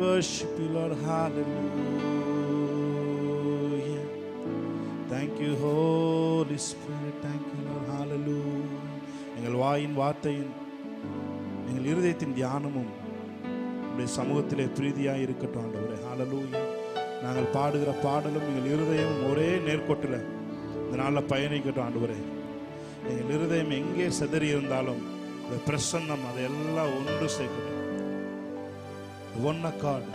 worship you, Lord. Hallelujah. Thank you, Holy Spirit. Thank you, Lord. Hallelujah. எங்கள் வாயின் வார்த்தையின் எங்கள் இருதயத்தின் தியானமும் உடைய சமூகத்திலே பிரீதியாக இருக்கட்டும் ஆண்டவரே. ஹalleluya. நாங்கள் பாடுகிற பாடலும் எங்கள் இருதயமும் ஒரே நேர்கோட்டில் இந்த நாளில் பயணிக்கட்டும் ஆண்டவரே. எங்கள் இருதயம் எங்கே சிதறி இருந்தாலும் இந்த பிரசன்னம் அதையெல்லாம் ஒன்று சேர்க்கட்டும். ஒன் அக்கார்டு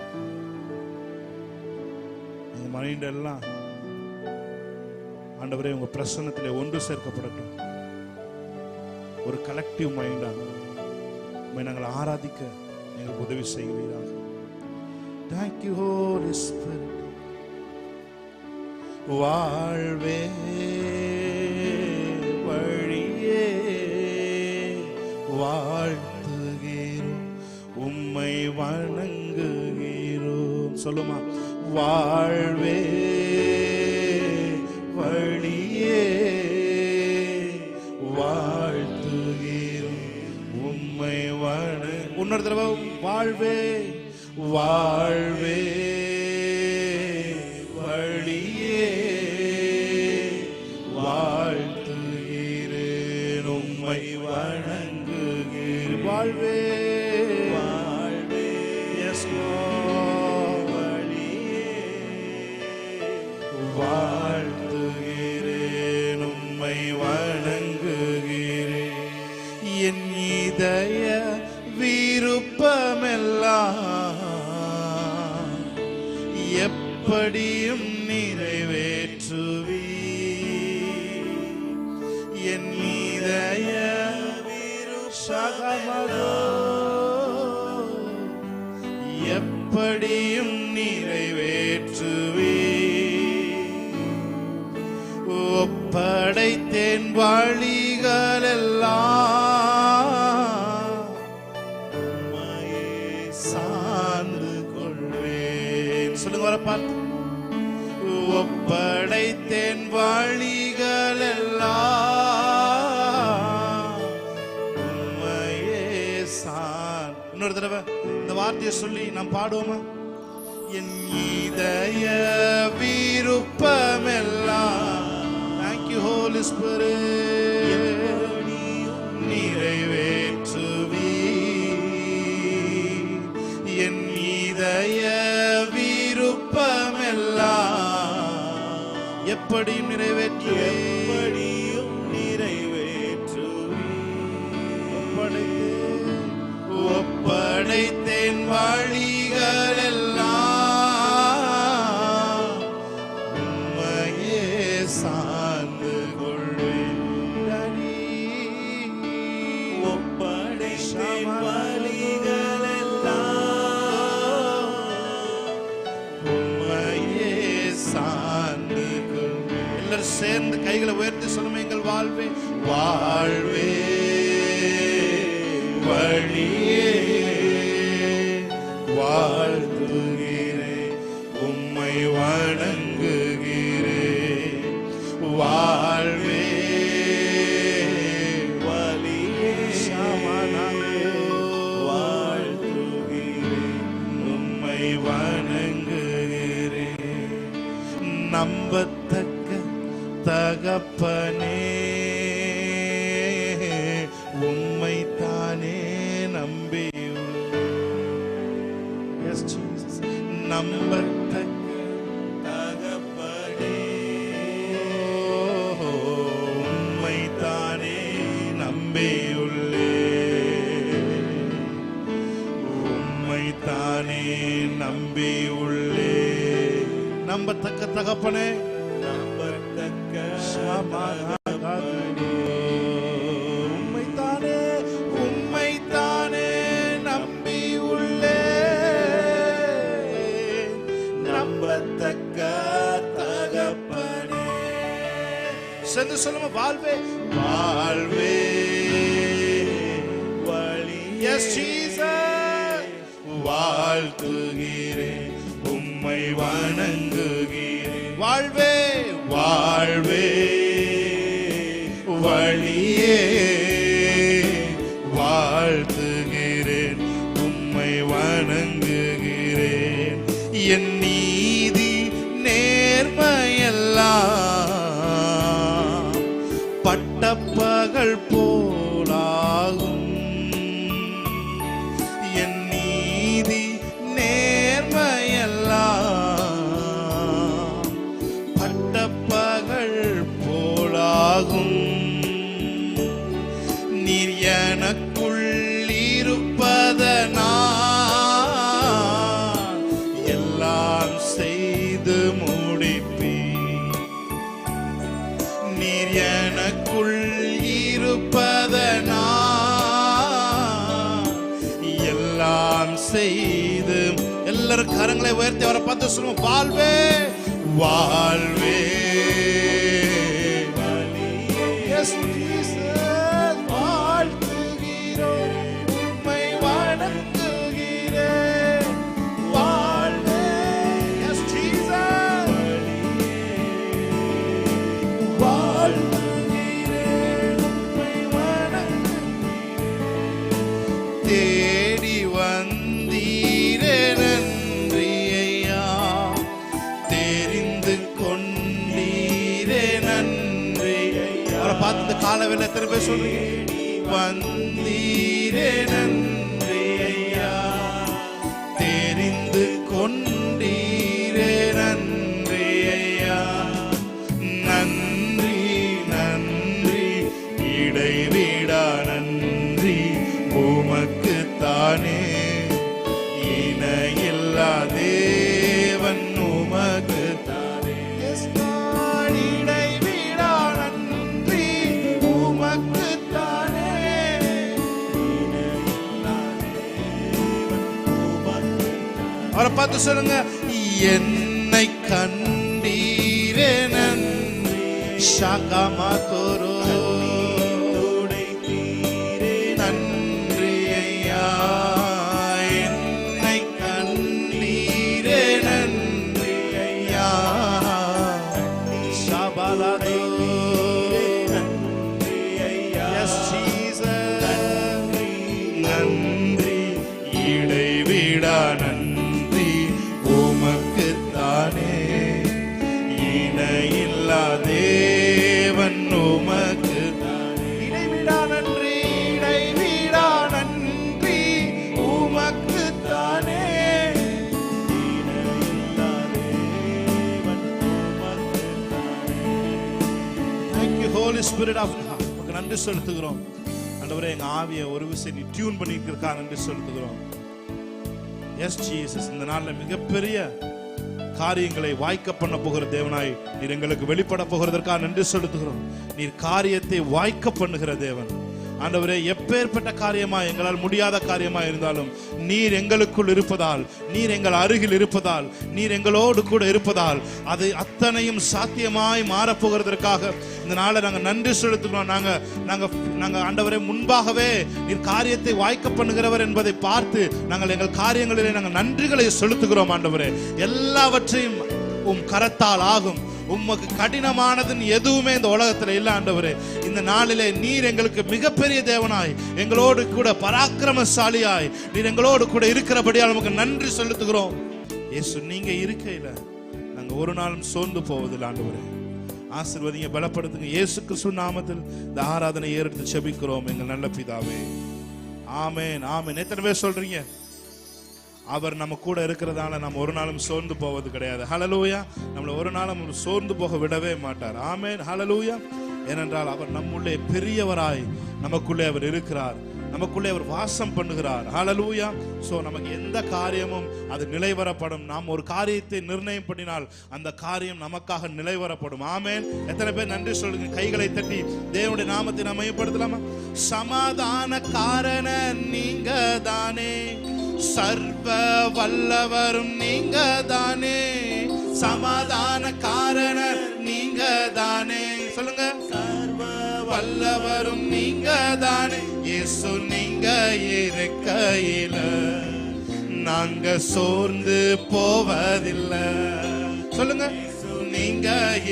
எங்கள் மைண்ட் எல்லாம் ஆண்டவரே உங்கள் பிரசன்னத்திலே ஒன்று சேர்க்கப்படட்டும். ஒரு கலெக்டிவ் மைண்டாக நாங்கள் ஆராதிக்க எங்களுக்கு உதவி செய்வீராக. Thank you, Holy Spirit. வாழ்வே வழியே வாழ்த்துகிறோம், உம்மை வணங்குகிறோம். சொல்லுமா, வாழ்வே வழியே வாழ்த்துகிறோம், உம்மை இன்னொரு தடவை வாழ்வே வாழ்வே வழியே வாழ்த்துகிறேன், உம்மை வணங்குகிறேன். வாழ்வே வாழ்வே எஸ் வழியே வாழ்த்துகிறேன், உம்மை வணங்குகிறேன். என் இதய விருப்பமெல்லாம் எப்படியும் நிறைவேற்றுவி. என் இதய விருப்பமோ எப்படியும் நிறைவேற்றுவி. ஒப்படைத்தேன் வழிகளெல்லாம் பார்த்து. ஒப்படைத்தேன் வழிகளெல்லாம் உம்மையே சார். இன்னொரு தடவை இந்த வார்த்தையை சொல்லி நாம் பாடுவோமா? என் இதய விருப்பமெல்லாம் Thank you, Holy Spirit. நிறைவேற்றுவி. என் இதய எப்படியும் நிறைவேற்றுவே. எப்படியும் நிறைவேற்றுவே. ஒப்படைத்தேன் வழிகளெல்லாம் உம்மையே சார்ந்து கொள்வேன். ஒப்படைத்தேன் வழிகளெல்லாம் உம்மையே சார்ந்து. எல்லாரும் சேர்ந்து கைகளை உயர்த்தி சொல்லுமே, எங்கள் வாழ்வே வாழ்வே வழியே வாழ்த்துகிறேன், உம்மை வணங்குகிறேன். வாழ்வே வழியே வாழ்த்துகிறேன், உம்மை வணங்குகிறேன். நம்பத்தக்க தகப்பனே உம்மை தானே நம்பியுள்ளேன். நம்பத்தக்க தகப்பனே உம்மை தானே நம்பியுள்ளேன், உம்மை தானே நம்பியுள்ளேன். நம்பத்தக்க தகப்பனே, நம்பத்தக்க உம்மைத்தானே உம்மைத்தானே நம்பியுள்ளேன். நம்பத்தக்க தகப்பனே. சென்று சொல்லுங்க, வாழ்வே வாழ்வே வழி. S Jesus. வாழ்த்துகிறேன், உம்மை வணங்குகிறேன். வாழ்வே வாழ்வே வழியே வாழ்த்துகிறேன், உம்மை வணங்குகிறேன். பட்டப்பகல் போலாகும். என் நீதி நேர்மையெல்லாம் பட்டப்பகல் போலாகும். நீர் எனக்குள் இருப்பதனால் எல்லாம் செய்து முடிப்பீர். நீர் எனக்குள் இருப்பதனால் எல்லாம் செய்து. எல்லாரும் கரங்களை உயர்த்தி அவரை பார்த்து சொல்லுவோம், வாழ்வே வாழ்வே. Yes, Jesus, வாழ்த்துகிறோம், உம்மை வணங்குகிறேன். வாழ்வே. Yes, Jesus, வாழ்த்துகிறேன், உம்மை வணங்குகிறேன். தேடி வந்தீரே நன்றி ஐயா, தெரிந்து கொண்டீரே நன்றி ஐயா. அவரை பார்த்து இந்த காலவேளை எத்தனை பேர் சொல்றீங்க? வந்தீரே நன்றி ஐயா, தெரிந்து கொண்டீரே நன்றி ஐயா. நன்றி நன்றி இடைவிடா நன்றி உமக்குத்தானே. இணையில்லா தேவன் உமக்குத்தானே. இடைவிடா நன்றி உமக்குத்தானே. அவரை பார்த்து சொல்லுங்க, என்னை கண்டீரே நன்றி. ஷகமதோரோ நன்றி ஐயா. என்னை கண்டீரே நன்றி ஐயா. ஷபலதோ நன்றி ஐயா. Yes, Jesus, நன்றி இடைவிடா நன்றி உமக்குத்தானே. இணையில்லா தேவன் உமக்குத்தானே. இடைவிடா நன்றி, இடைவிடா நன்றி உமக்குத்தானே. இணையில்லா தேவன் உமக்குத்தானே. Thank you, Holy Spirit of God. உமக்கு நன்றி செலுத்துகிறோம் ஆண்டவரே. எங்க ஆவியை ஒரு விஷயம் நீ டியூன் பண்ணிக்கிறதுக்காக நன்றி செலுத்துகிறோம். எஸ் ஜீசஸ், இந்த நாளில் மிகப்பெரிய காரியங்களை வாய்க்க பண்ண போகிற தேவனாய் நீர் எங்களுக்கு வெளிப்பட போகிறதற்காக நன்றி செலுத்துகிறோம். நீர் காரியத்தை வாய்க்க பண்ணுகிற தேவன் ஆண்டவரே. எப்பேற்பட்ட காரியமா, எங்களால் முடியாத காரியமா இருந்தாலும் நீர் எங்களுக்குள் இருப்பதால், நீர் எங்கள் அருகில் இருப்பதால், நீர் எங்களோடு கூட இருப்பதால் அது அத்தனையும் சாத்தியமாய் மாறப்போகிறதற்காக இந்த நாளை நாங்கள் நன்றி செலுத்துகிறோம். நாங்கள் ஆண்டவரே முன்பாகவே நீர் காரியத்தை வாய்க்க பண்ணுகிறவர் என்பதை பார்த்து நாங்கள் எங்கள் காரியங்களிலே நாங்கள் நன்றிகளை செலுத்துகிறோம். ஆண்டவரே, எல்லாவற்றையும் உம் கரத்தால் ஆகும். உமக்கு கடினமானதுன்னு எதுவுமே இந்த உலகத்துல இல்ல. ஆண்டவரே, இந்த நாளிலே நீர் எங்களுக்கு மிகப்பெரிய தேவனாய், எங்களோடு கூட பராக்கிரமசாலியாய் நீர் எங்களோடு கூட இருக்கிறபடியால் உமக்கு நன்றி செலுத்துகிறோம். இயேசு, நீங்க இருக்கையில நாங்க ஒரு நாளும் சோர்ந்து போவதில்லை. ஆண்டவரே, ஆசீர்வதிங்க, பலப்படுத்துங்க. இயேசு கிறிஸ்து நாமத்தில் இந்த ஆராதனை ஏறெடுத்து செபிக்கிறோம் எங்கள் நல்ல பிதாவே. ஆமென், ஆமென். எத்தனை பேர் சொல்றீங்க? அவர் நம்ம கூட இருக்கிறதால நம்ம ஒரு நாளும் சோர்ந்து போவது கிடையாது. ஹல்லேலூயா. நம்மளை ஒரு நாளும் சோர்ந்து போக விடவே மாட்டார். ஆமென், ஹல்லேலூயா. ஏனென்றால் அவர் நம்முள்ளே பெரியவராய் நமக்குள்ளே அவர் இருக்கிறார், நமக்குள்ளே அவர் வாசம் பண்ணுகிறார். ஹல்லேலூயா. சோ நமக்கு எந்த காரியமும் அது நிலைவரப்படும். நாம் ஒரு காரியத்தை நிர்ணயம் பண்ணினால் அந்த காரியம் நமக்காக நிலைவரப்படும். ஆமென். எத்தனை பேர் நன்றி சொல்லுங்க? கைகளை தட்டி தேவனுடைய நாமத்தை நாம் மையப்படுத்தலாமா? சமாதான காரணம் நீங்க தானே, சர்வ வல்லவரும் நீங்க தானே, சமாதான காரணம் நீங்க தானே. சொல்லுங்க, சர்வ வல்லவரும் நீங்க தானே. இயேசு நீங்க இருக்கையில நாங்க சோர்ந்து போவதில்லை. சொல்லுங்க, நீங்க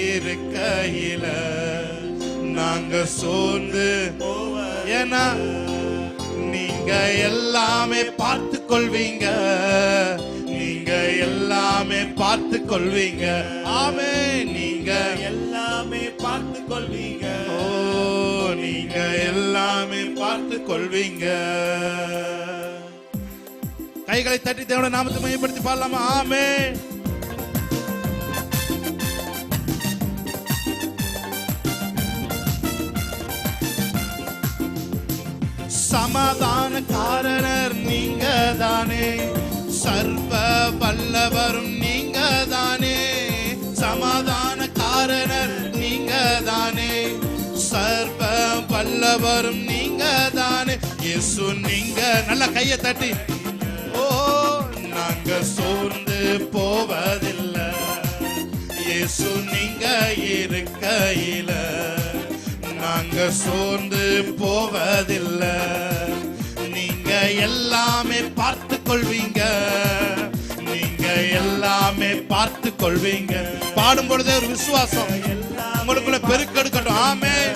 இருக்கையில நாங்க சோர்ந்து ஏன்னா நீங்க எல்லாமே பார்த்து கொள்வீங்க, நீங்க எல்லாமே பார்த்து கொள்வீங்க. ஆமென். நீங்க எல்லாமே பார்த்து கொள்வீங்க. ஓ, பார்த்து கொள்வீங்க. கைகளை தட்டி தேவனுடைய நாமத்தை மையப்படுத்தி பாடலாமா? ஆமென். சமாதானக்காரர் நீங்க தானே, சர்வ வல்லவரும் நீங்க தானே. சமாதானக்காரர் நீங்க தானே, சர்வ வல்லவரும் நீங்க தானே. இயேசு நீங்க. நல்ல கையை தட்டி. ஓ, நாங்க சோர்ந்து போவதில்லை, இயேசு நீங்க இருக்கையில நாங்க சோர்ந்து போவதில்லை. நீங்க எல்லாமே பார்த்து கொள்வீங்க, நீங்க எல்லாமே பார்த்து கொள்வீங்க. பாடும் பொழுதே ஒரு விசுவாசம் உங்களுக்குள்ள பெருக்கெடுக்கட்டும். ஆமென்.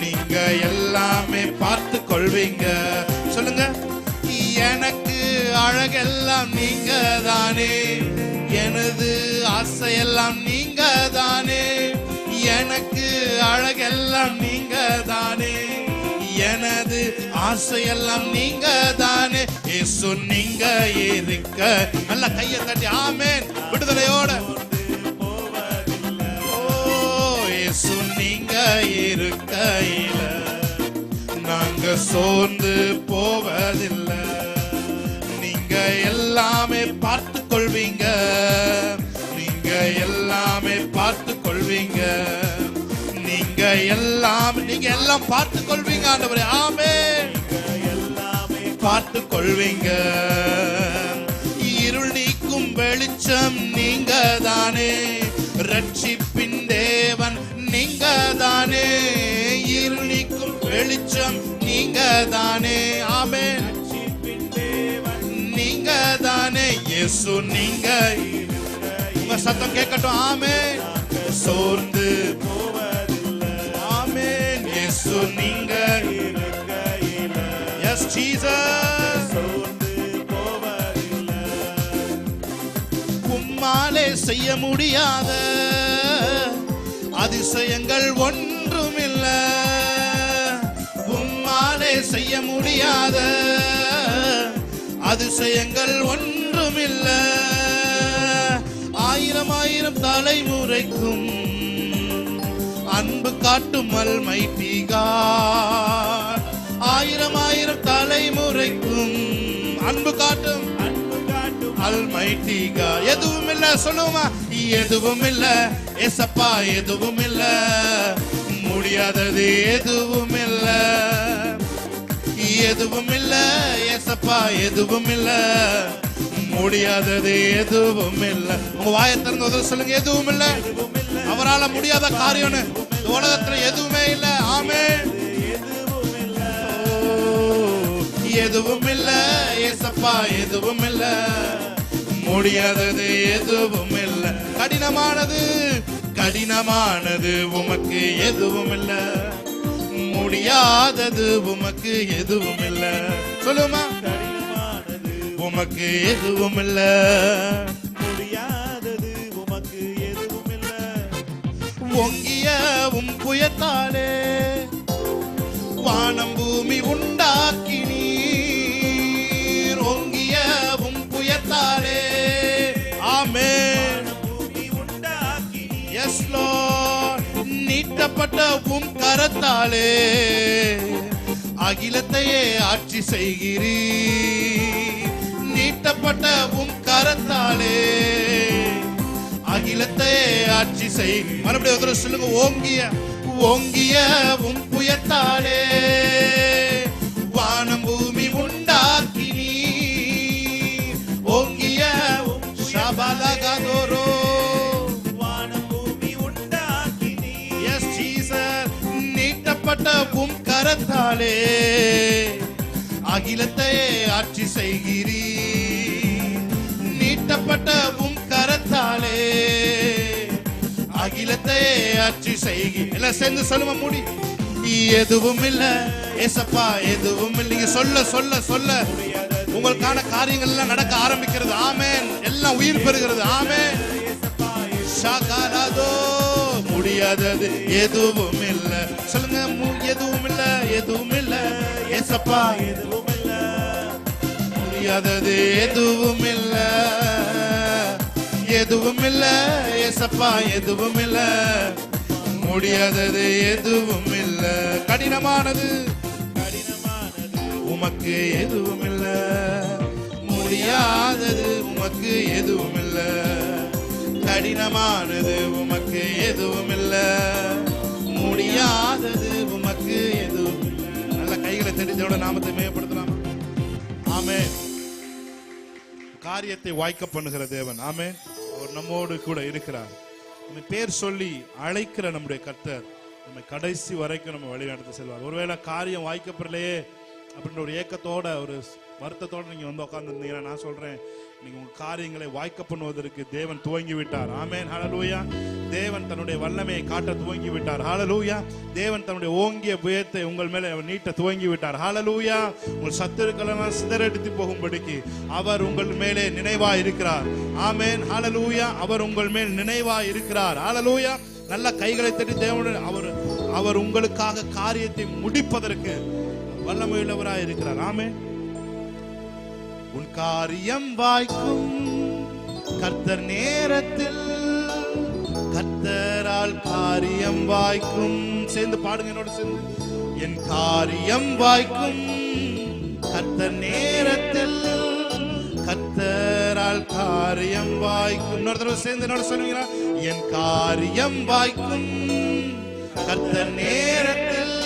நீங்க எல்லாமே பார்த்து கொள்வீங்க. சொல்லுங்க. எனக்கு அழகெல்லாம் நீங்க தானே, எனது ஆசையெல்லாம் நீங்க தானே. எனக்கு அழகெல்லாம் நீங்க தானே, எனது ஆசையெல்லாம் நீங்க தானே. இயேசு நீங்க இருக்க. நல்ல கையை தட்டி ஆமென். விடுதலையோட. ஓ, இயேசு நீங்க இருக்கையில நாங்க சோர்ந்து போவதில்லை. நீங்க எல்லாமே பார்த்து கொள்வீங்க, நீங்க எல்லாமே பார்த்து கொள்வீங்க. நீங்க எல்லாம் பார்த்து கொள்வீங்க ஆண்டவரே. ஆமென். எல்லாமே பார்த்து கொள்வீங்க. இருள் நீக்கும் வெளிச்சம் நீங்க தானே, ரட்சிப்பின் தேவன் நீங்க தானே. இருள் நீக்கும் வெளிச்சம் நீங்க தானே. ஆமென். ரட்சிப்பின் தேவன் நீங்க தானே. இயேசு நீங்க. உங்க சத்தம் கேட்கட்டும். ஆமென். சோர்ந்து போவதில்லை. ஆமென். இயேசு நீங்க இருக்கையில. S Jesus. சோர்ந்து போவதில்லை. உம்மாலே செய்ய முடியாத அதிசயங்கள் ஒன்றுமில்லை. உம்மாலே செய்ய முடியாத அதிசயங்கள் ஒன்றுமில்லை. ஆயிரம் ஆயிரம் தலைமுறைக்கும் அன்பு காட்டும் அல்மைட்டி காட். ஆயிரம் ஆயிரம் தலைமுறைக்கும் அன்பு காட்டும் அல்மைட்டி காட். எதுவும் இல்ல. சொல்லுமா? எதுவும் இல்ல ஏசப்பா, எதுவும் இல்ல முடியாதது, எதுவும் இல்ல. எதுவும் இல்ல ஏசப்பா, எதுவும் இல்ல முடியாதது, எதுவும் இல்ல. உங்க வாயை திறந்து முதல்ல சொல்லுங்க. எதுவும் இல்ல. அவரால முடியாத காரியம்னு உலகத்துல எதுவுமே இல்ல. ஆமென். எதுவும் இல்ல ஏசப்பா, எதுவும் இல்ல முடியாதது, எதுவும் இல்ல. கடினமானது உமக்கு எதுவும் இல்ல, முடியாதது உமக்கு எதுவும் இல்ல. சொல்லுமா? உமக்கு எதுவும் இல்ல, முடியாதது உமக்கு எதுவும் இல்ல. ஒங்கிய உம் புயத்தாலே வானம் பூமி உண்டாக்கி நீர். ஒங்கிய உம் புயத்தாலே. ஆமென். S Lord. நீட்டப்பட்ட உம் கரத்தாலே அகிலத்தையே ஆட்சி செய்கிறீர். நீட்டப்பட்ட உம் கரத்தாலே அகிலத்தையே ஆட்சி செய். மறுபடியும் ஒரு சொல்லுங்க. ஓங்கிய உம் புயத்தாலே வானம் பூமி உண்டாக்கி நீர். ஓங்கிய உம் ஷபலகதோரோ வானம் பூமி உண்டாக்கி நீர். S Jesus. நீட்டப்பட்ட உம் கரத்தாலே அகிலத்தையே ஆட்சி செய்கிறீர். நீட்டப்பட்ட உம் கரத்தாலே அகிலத்தையே ஆட்சி செய்கிறீர். எல்லாம் சேர்ந்து சொல்லுமா? மூடி. எதுவும் இல்ல ஏசப்பா, எதுவும் இல்லை. நீங்க சொல்ல சொல்ல சொல்ல உங்களுக்கான காரியங்கள் எல்லாம் நடக்க ஆரம்பிக்கிறது. ஆமென். எல்லாம் உயிர் பெறுகிறது. ஆமென். ஷகலதோ. முடியாதது எதுவும் இல்ல. சொல்லுங்க. எதுவும் இல்ல, எதுவும் இல்ல ஏசப்பா எதுவும் இல்ல, முடியாதது எதுவும் இல்ல, எதுவும் இல்ல ஏசப்பா எதுவும் இல்ல, முடியாதது எதுவும் இல்ல. கடினமானது உமக்கு எதுவும் இல்ல, முடியாதது உமக்கு எதுவும் இல்ல, கடினமானது உமக்கு எதுவும் இல்ல, முடியாதது உமக்கு எதுவும் இல்ல. நல்ல கைகளை தெரிஞ்சோட நாமத்தை மேம்படுத்தலாம். ஆமென். காரியத்தை வாய்க்க பண்ணுகிற தேவன். ஆமென். அவர் நம்மோடு கூட இருக்கிறார். நம்ம பேர் சொல்லி அழைக்கிற நம்முடைய கர்த்தர் நம்ம கடைசி வரைக்கும் நம்ம வழிநடத்தி செல்வார். ஒருவேளை காரியம் வாய்க்கப்படலையே அப்படின்ற ஒரு ஏக்கத்தோட ஒரு வருத்தத்தோட நீங்க வந்து உட்கார்ந்துருந்தீங்கன்னா நான் சொல்றேன், நீங்க உங்க காரியங்களை வாய்க்க பண்ணுவதற்கு தேவன் துவங்கி விட்டார். ஆமென். ஹல்லேலூயா. தேவன் தன்னுடைய வல்லமையை காட்ட துவங்கி விட்டார். ஹல்லேலூயா. தேவன் தன்னுடைய ஓங்கிய புயத்தை உங்கள் மேலே நீட்ட துவங்கி விட்டார். ஹல்லேலூயா. உங்கள் சத்துருக்களெல்லாம் சிதறடித்து போகும்படிக்கு அவர் உங்கள் மேலே நினைவா இருக்கிறார். ஆமென். ஹல்லேலூயா. அவர் உங்கள் மேல் நினைவா இருக்கிறார். ஹல்லேலூயா. நல்ல கைகளை தட்டி தேவனுடைய அவர் உங்களுக்காக காரியத்தை முடிப்பதற்கு வல்லமையுள்ளவராய் இருக்கிறார். ஆமென். உன் காரியம் வாய்க்கும் கர்த்தர் நேரத்தில், கர்த்தரால் காரியம் வாய்க்கும். சேர்ந்து பாடுங்க என்னோட சேர்ந்து. என் காரியம் வாய்க்கும் கர்த்தர் நேரத்தில், கர்த்தரால் காரியம் வாய்க்கும். இன்னொரு தடவை சேர்ந்து என்னோட சொல்லுவீங்களா? என் காரியம் வாய்க்கும் கர்த்தர் நேரத்தில்,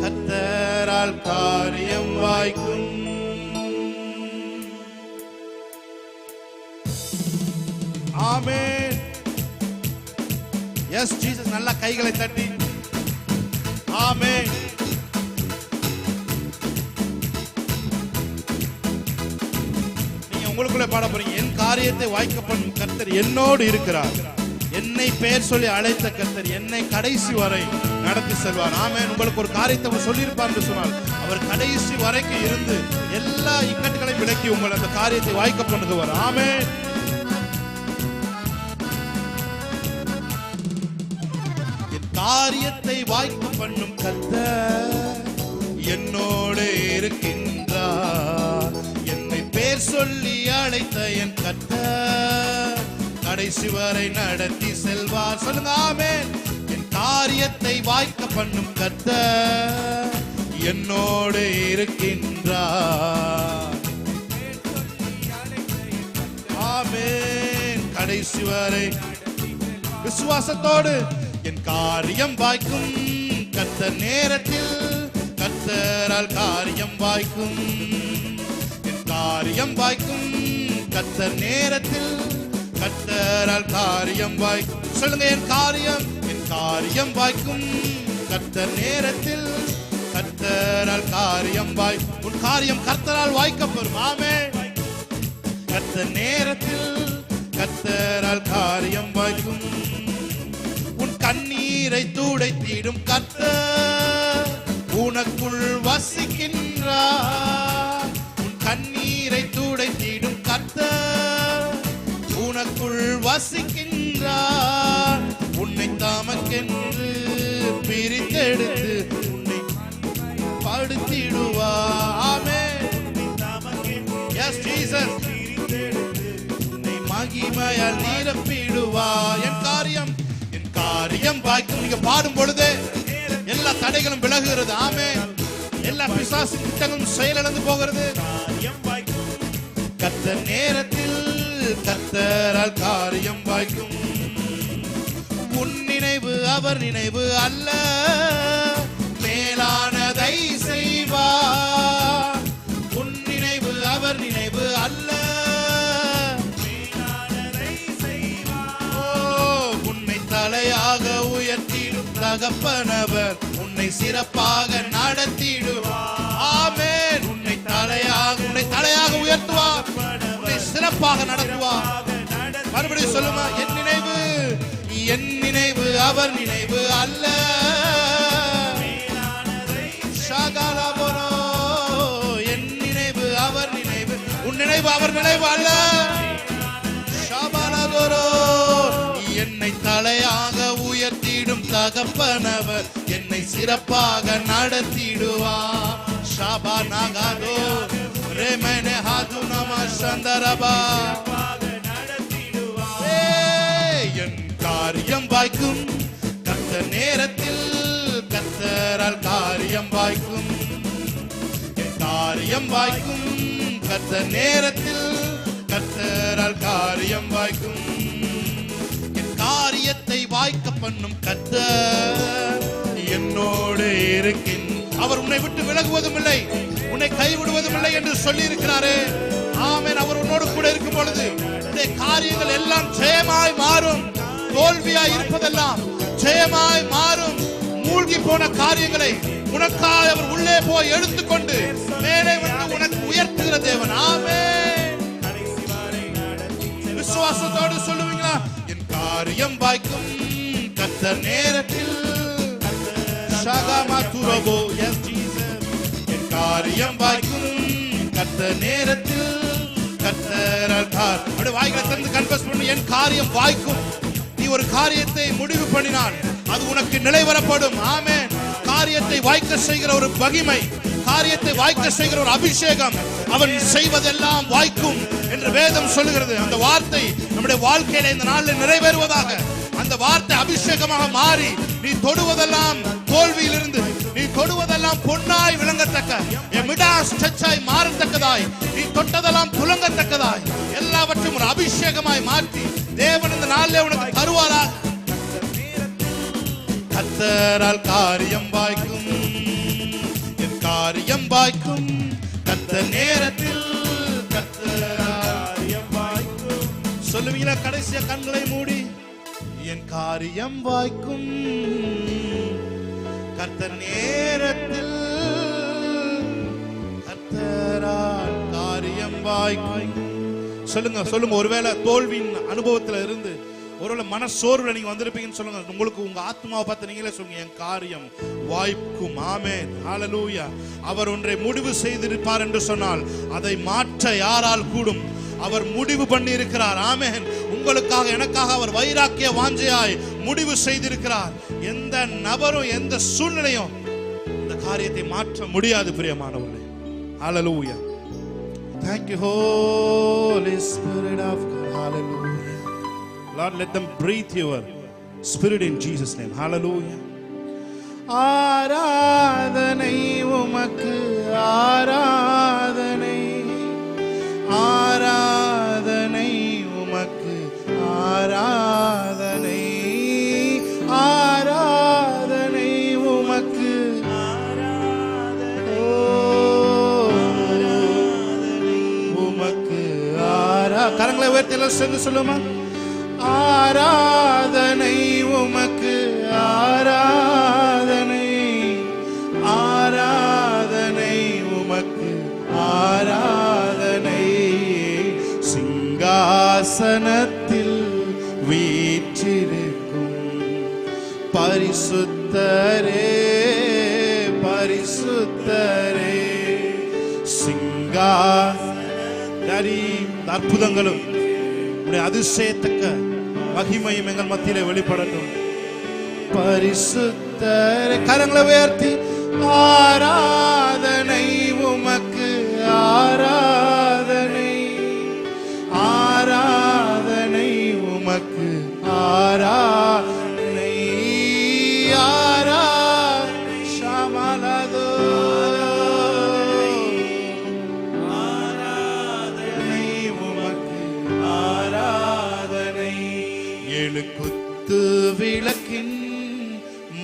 கர்த்தரால் காரியம் வாய்க்கும். ஆமென். Yes Jesus. நல்ல கைகளை தட்டி ஆமென். நீங்க உங்களுக்குள்ள பாட போறீங்க. என் காரியத்தை வாய்க்க பண்ணும் கர்த்தர் என்னோடு இருக்கிறார். என்னை பெயர் சொல்லி அழைத்த கர்த்தர் என்னை கடைசி வரை நடத்தி செல்வார். ஆமென். உங்களுக்கு ஒரு காரியத்தை அவர் சொல்லியிருப்பார் என்று சொன்னால் அவர் கடைசி வரைக்கும் இருந்து எல்லா இக்கட்டுகளையும் விலக்கி உங்கள் அந்த காரியத்தை வாய்க்க பண்ணுவார். ஆமென். காரியத்தை வாய்க்க பண்ணும் கர்த்தர் என்னோடு இருக்கின்றார். என்னை பேர் சொல்லி அழைத்த என் கர்த்தர் கடைசி வரை நடத்தி செல்வார். சொல்லுங்க ஆமென். என் காரியத்தை வாய்க்க பண்ணும் கர்த்தர் என்னோடு இருக்கின்றார். ஆமென். கடைசி வரை விசுவாசத்தோடு என் காரியம் வாய்க்கும் கர்த்தர் நேரத்தில், கர்த்தரால் காரியம் வாய்க்கும். என் காரியம் வாய்க்கும் கர்த்தர் நேரத்தில், கர்த்தரால் காரியம் வாய்க்கும். சொல்லுங்க என் காரியம் வாய்க்கும் கர்த்தர் நேரத்தில், கர்த்தரால் காரியம் வாய்க்கும். உன் காரியம் கர்த்தரால் வாய்க்கப்படும். ஆமென். கர்த்தர் நேரத்தில், கர்த்தரால் காரியம் வாய்க்கும். கண்ணீரை துடைத்திடும் கர்த்தர் உனக்குள் வசிக்கின்றார். உன் கண்ணீரை துடைத்திடும் கர்த்தர் உனக்குள் வசிக்கின்றார். உன்னை தமக்கென்று பிரித்தெடுத்து உன்னை படுத்திடுவார். ஆமென். Yes Jesus. உன்னை மகிமையால் நிரப்பிடுவார். என் காரியம் வாய்க்கும். நீங்க பாடும் பொழுது எல்லா தடைகளும் விலகுகிறது. ஆமென். எல்லா பிசாசின் திட்டங்களும் செயலிழந்து போகிறது. கர்த்தர் நேரத்தில், கர்த்தரால் காரியம் வாய்க்கும். உன் நினைவு அவர் நினைவு அல்ல, மேலானதை செய்வார். உன் நினைவு அவர் நினைவு அல்ல, தலையாக உயர்த்திடும் தகப்பனவர் உன்னை சிறப்பாக நடத்திடுவார். ஆமென். உன்னை தலையாக உயர்த்துவார், உன்னை சிறப்பாக நடத்துவார். மறுபடியும் சொல்லுமா? என் நினைவு அவர் நினைவு அல்ல, என் நினைவு அவர் நினைவு, உன் நினைவு அவர் நினைவு அல்ல. என்னை தலையாக உயர்த்திடும் தகப்பனவர் என்னை சிறப்பாக நடத்திடுவார். ஷாபா நாகாதோ ரேமனே ஹாது நம சந்தரபா என் காரியம் வாய்க்கும் கர்த்தர் நேரத்தில் கர்த்தரால் காரியம் வாய்க்கும் என் காரியம் வாய்க்கும் கர்த்தர் நேரத்தில் கர்த்தரால் காரியம் வாய்க்கும் என் காரியத்தை வாய்க்க பண்ணும் கர்த்தர் என்னோடு இருக்கின் அவர் உன்னை விட்டு விலகுவதும் இல்லை உன்னை கைவிடுவதும் இல்லை என்று சொல்லி இருக்கிறாரே ஆமென் அவர் உன்னோடு கூட இருக்கும் பொழுது உன்னுடைய காரியங்கள் எல்லாம் ஜெயமாய் மாறும் தோல்வியாய் இருப்பதெல்லாம் ஜெயமாய் மாறும் மூழ்கி போன காரியங்களை உனக்காக அவர் உள்ளே போய் எடுத்துக்கொண்டு மேலே வந்து உனக்கு உயர்த்துகிற தேவன் ஆமென் விசுவாசத்தோடு சொல்லுவீங்களா என் காரியம் வாய்க்கும் கர்த்தர் நேரத்தில் ஷகமதுரபோ எஸ் ஜீசஸ் என் காரியம் வாய்க்கும் கர்த்தர் நேரத்தில் கர்த்தரால் அப்படி வாய்களை திறந்து கன்ஃபஸ் பண்ணு என் காரியம் வாய்க்கும் நீ ஒரு காரியத்தை முடிவு பண்ணினால் அது உனக்கு நிலைவரப்படும் ஆமென் காரியத்தை வாய்க்க செய்கிற ஒரு மகிமை காரியத்தை வாய்க்க செய்கிற ஒரு அபிஷேகம் அவன் செய்வதெல்லாம் வாய்க்கும் என்று வேதம் சொல்லுகிறது அந்த வார்த்தை நம்முடைய வாழ்க்கையில இந்த நாளில் நிறைவேறுவதாக அந்த வார்த்தை அபிஷேகமாக மாறி நீ தொடுவதெல்லாம் தோல்வியிலிருந்து நீ தொடுவதெல்லாம் பொன்னாய் விளங்கத்தக்க எமிடாஸ் சச்சாய் மாறத்தக்கதாய் நீ தொட்டதெல்லாம் துலங்கத்தக்கதாய் எல்லாவற்றையும் ஒரு அபிஷேகமாய் மாற்றி தேவன் இந்த நாளிலே உனக்கு தருவாராக கர்த்தரால் காரியம் வாய்க்கும் என் காரியம் வாய்க்கும் கர்த்தர் நேரத்தில் கர்த்தரால் வாய்க்கும் சொல்லுவீங்களா கடைசியா கண்களை மூடி என் காரியம் வாய்க்கும் கர்த்தர் நேரத்தில் கர்த்தரால் காரியம் வாய்க்கும் சொல்லுங்க சொல்லுங்க ஒருவேளை தோல்வியின் அனுபவத்துல இருந்து ஒருவேளை மனசோர்வுல நீங்க வந்திருப்பீங்கன்னு சொல்லுங்க உங்களுக்கு உங்க ஆத்மாவை பார்த்து நீங்களே சொல்லுங்க என் காரியம் வாய்க்கும் ஆமென் ஹல்லேலூயா அவர் ஒன்றை முடிவு செய்திருப்பார் என்று சொன்னால் அதை மாற்ற யாரால் கூடும் அவர் முடிவு பண்ணி இருக்கிறார் ஆமென் உங்களுக்காக எனக்காக அவர் வைராக்கிய வாஞ்சையாய் முடிவு செய்திருக்கிறார் எந்த நபரும் எந்த சூழ்நிலையும் இந்த காரியத்தை மாற்ற முடியாது பிரியமானவர்களே ஹல்லேலூயா thank you holy spirit of god hallelujah lord let them breathe your spirit in jesus name hallelujah ஆராதனை உமக்கு ஆராதனை ஆராதனை உமக்கு ஆராதனை ஆராதனை உமக்கு ஆராதனை உமக்கு கரங்களை உயர்த்தி எல்லாம் சேர்ந்து சொல்லுமா ஆராதனை உமக்கு ஆராதனை ஆராதனை உமக்கு ஆராதனை சிங்காசனத்தில் வீற்றிருக்கும் பரிசுத்தரே பரிசுத்தரே சிங்காசனரி அற்புதங்களும் அதிசயத்தக்க மகிமையும் எங்கள் மத்தியிலே வெளிப்படட்டும் பரிசுத்தரே கரங்களை உயர்த்தி ஆராதனை உமக்கு ஆராதனை ஆராதனை உமக்கு ஆராதனை ஆராதனை ஷமலதோ ஆராதனை உமக்கு ஆராதனை ஏழு குத்து விளக்கின்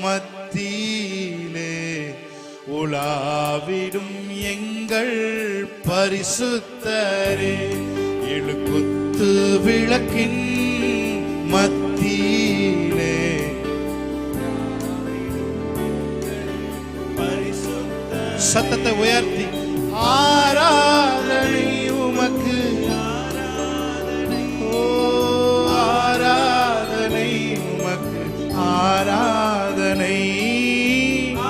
மத்தியிலே உலாவிடும் எங்கள் பரிசுத்தரே ஏழு குத்து விளக்கின் மத்தியிலே சத்தத்தை உயர்த்தி ஆராதனை உமக்கு ஆராதனை ஓ ஆராதனை உமக்கு ஆராதனை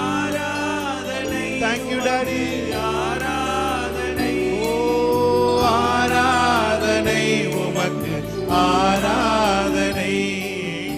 ஆராதனை thank you daddy ஆராதனை ஓ ஆராதனை உமக்கு ஆராதனை